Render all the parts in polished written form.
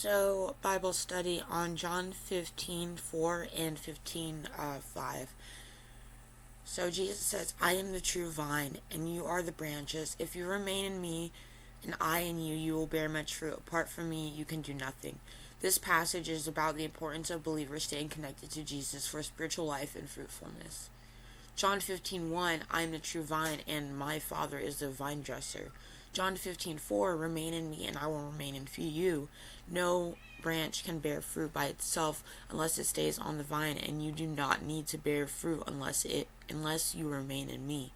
So, Bible study on John 15:4 and 15:5. So, Jesus says, I am the true vine, and you are the branches. If you remain in me, and I in you, you will bear much fruit. Apart from me, you can do nothing. This passage is about the importance of believers staying connected to Jesus for spiritual life and fruitfulness. John 15:1, I am the true vine, and my Father is the vine dresser. John 15:4, remain in me, and I will remain in you. No branch can bear fruit by itself unless it stays on the vine, and you do not need to bear fruit unless you remain in me.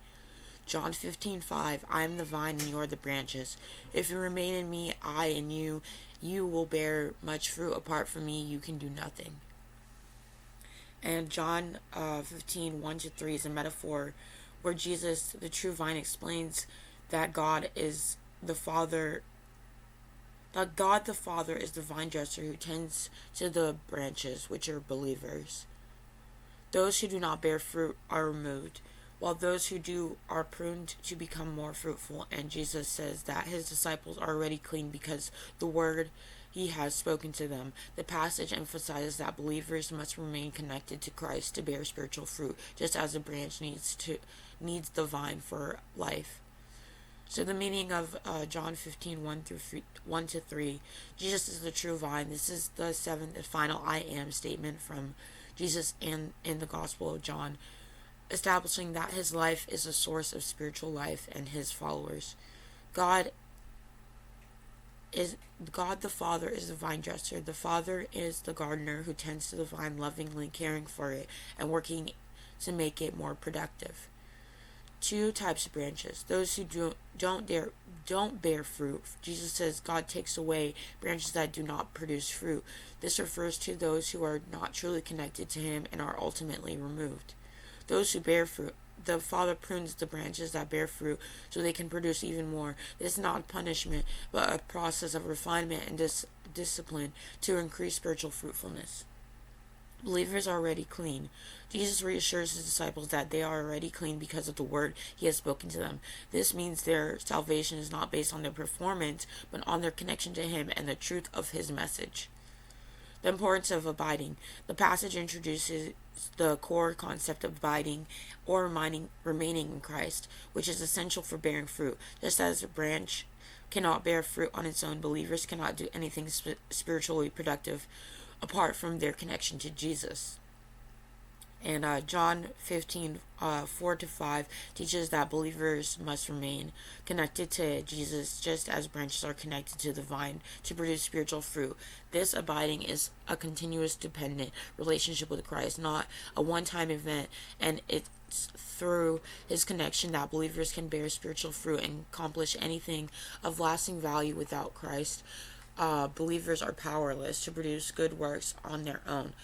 John 15:5, I am the vine, and you are the branches. If you remain in me, I in you, you will bear much fruit. Apart from me, you can do nothing. And John 15:1-3 is a metaphor where Jesus, the true vine, explains that God the Father is the vine dresser who tends to the branches, which are believers. Those who do not bear fruit are removed, while those who do are pruned to become more fruitful. And Jesus says that his disciples are already clean because the word he has spoken to them. The passage emphasizes that believers must remain connected to Christ to bear spiritual fruit, just as a branch needs the vine for life. So the meaning of John 15:1-3, Jesus is the true vine. This is the seventh and final I am statement from Jesus in the Gospel of John, establishing that his life is a source of spiritual life and his followers. God the Father is the vine dresser. The Father is the gardener who tends to the vine, lovingly caring for it and working to make it more productive. Two types of branches: those who don't bear fruit. Jesus says God takes away branches that do not produce fruit. This refers to those who are not truly connected to him and are ultimately removed. Those who bear fruit, the Father prunes the branches that bear fruit so they can produce even more. This is not punishment, but a process of refinement and discipline to increase spiritual fruitfulness. Believers are already clean. Jesus reassures his disciples that they are already clean because of the word he has spoken to them. This means their salvation is not based on their performance, but on their connection to him and the truth of his message. The importance of abiding. The passage introduces the core concept of abiding or remaining in Christ, which is essential for bearing fruit. Just as a branch cannot bear fruit on its own, believers cannot do anything spiritually productive apart from their connection to Jesus. And John 15:4-5 teaches that believers must remain connected to Jesus just as branches are connected to the vine to produce spiritual fruit. This abiding is a continuous dependent relationship with Christ, not a one-time event, and it's through his connection that believers can bear spiritual fruit and accomplish anything of lasting value. Without Christ, believers are powerless to produce good works on their own.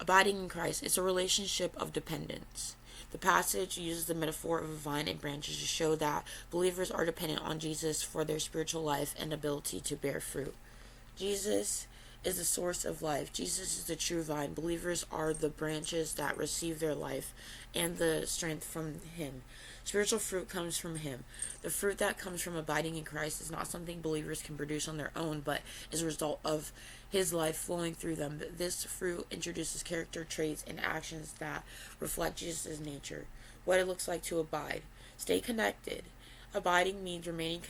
Abiding in Christ is a relationship of dependence. The passage uses the metaphor of a vine and branches to show that believers are dependent on Jesus for their spiritual life and ability to bear fruit. Jesus is the source of life. Jesus is the true vine. Believers are the branches that receive their life and the strength from him. Spiritual fruit comes from him. The fruit that comes from abiding in Christ is not something believers can produce on their own, but is a result of his life flowing through them. This fruit introduces character traits and actions that reflect Jesus' nature. What it looks like to abide. Stay connected. Abiding means remaining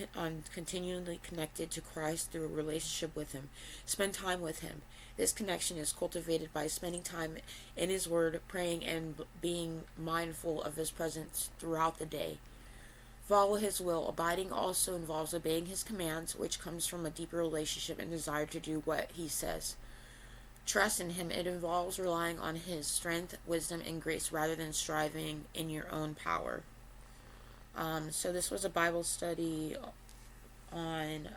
continually connected to Christ through a relationship with him. Spend time with him. This connection is cultivated by spending time in his word, praying, and being mindful of his presence throughout the day. Follow his will. Abiding also involves obeying his commands, which comes from a deeper relationship and desire to do what he says. Trust in him. It involves relying on his strength, wisdom, and grace rather than striving in your own power. So this was a Bible study on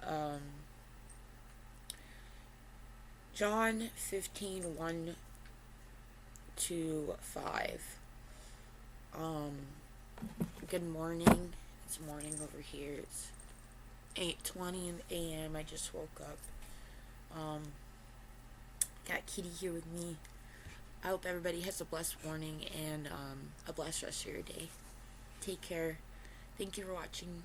John 15:1-5. Good morning. It's morning over here. It's 8:20 a.m. I just woke up. Got Kitty here with me. I hope everybody has a blessed morning and a blessed rest of your day. Take care. Thank you for watching.